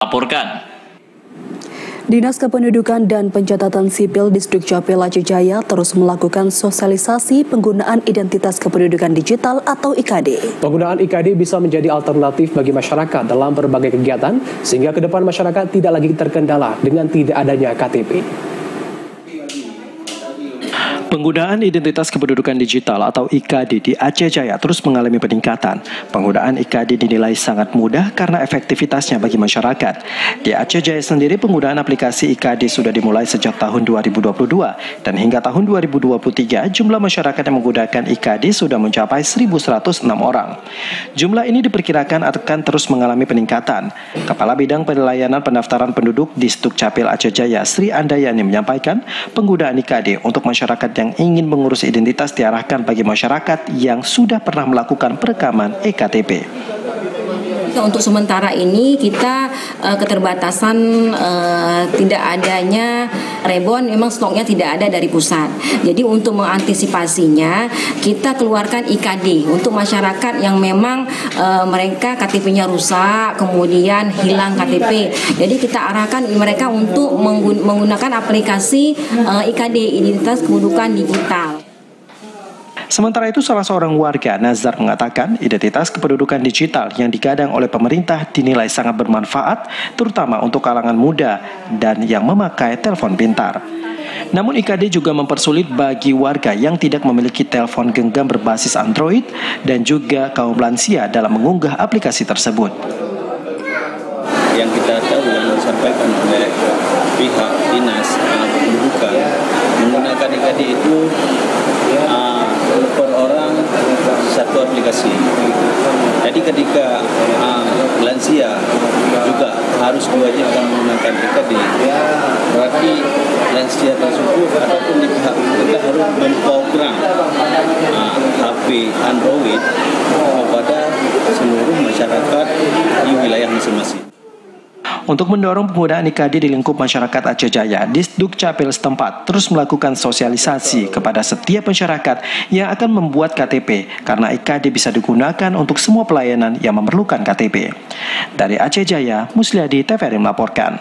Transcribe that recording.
Laporkan. Dinas Kependudukan dan Pencatatan Sipil Disdukcapil Aceh Jaya terus melakukan sosialisasi penggunaan identitas kependudukan digital atau IKD. Penggunaan IKD bisa menjadi alternatif bagi masyarakat dalam berbagai kegiatan, sehingga ke depan masyarakat tidak lagi terkendala dengan tidak adanya KTP. Penggunaan identitas kependudukan digital atau IKD di Aceh Jaya terus mengalami peningkatan. Penggunaan IKD dinilai sangat mudah karena efektivitasnya bagi masyarakat. Di Aceh Jaya sendiri penggunaan aplikasi IKD sudah dimulai sejak tahun 2022 dan hingga tahun 2023 jumlah masyarakat yang menggunakan IKD sudah mencapai 1.106 orang. Jumlah ini diperkirakan akan terus mengalami peningkatan. Kepala Bidang Pelayanan Pendaftaran Penduduk Disdukcapil Aceh Jaya Sri Andayani menyampaikan penggunaan IKD untuk masyarakat yang ingin mengurus identitas diarahkan bagi masyarakat yang sudah pernah melakukan perekaman EKTP. Untuk sementara ini kita keterbatasan tidak adanya rebon, memang stoknya tidak ada dari pusat. Jadi untuk mengantisipasinya kita keluarkan IKD untuk masyarakat yang memang mereka KTP-nya rusak, kemudian hilang KTP. Jadi kita arahkan mereka untuk menggunakan aplikasi IKD, identitas kependudukan digital. Sementara itu, salah seorang warga, Nazar, mengatakan identitas kependudukan digital yang digadang oleh pemerintah dinilai sangat bermanfaat, terutama untuk kalangan muda dan yang memakai telepon pintar. Namun IKD juga mempersulit bagi warga yang tidak memiliki telepon genggam berbasis Android dan juga kaum lansia dalam mengunggah aplikasi tersebut. Yang kita tahu yang disampaikan oleh pihak dinas kependudukan menggunakan IKD itu per orang satu aplikasi. Jadi ketika lansia juga harus diwajibkan menggunakan IKD, berarti lansia tersebut ataupun di pihak kita harus memprogram HP Android kepada seluruh masyarakat di wilayah masing-masing. Untuk mendorong penggunaan IKD di lingkup masyarakat Aceh Jaya, Disdukcapil setempat terus melakukan sosialisasi kepada setiap masyarakat yang akan membuat KTP karena IKD bisa digunakan untuk semua pelayanan yang memerlukan KTP. Dari Aceh Jaya, Musliadi TVRI melaporkan.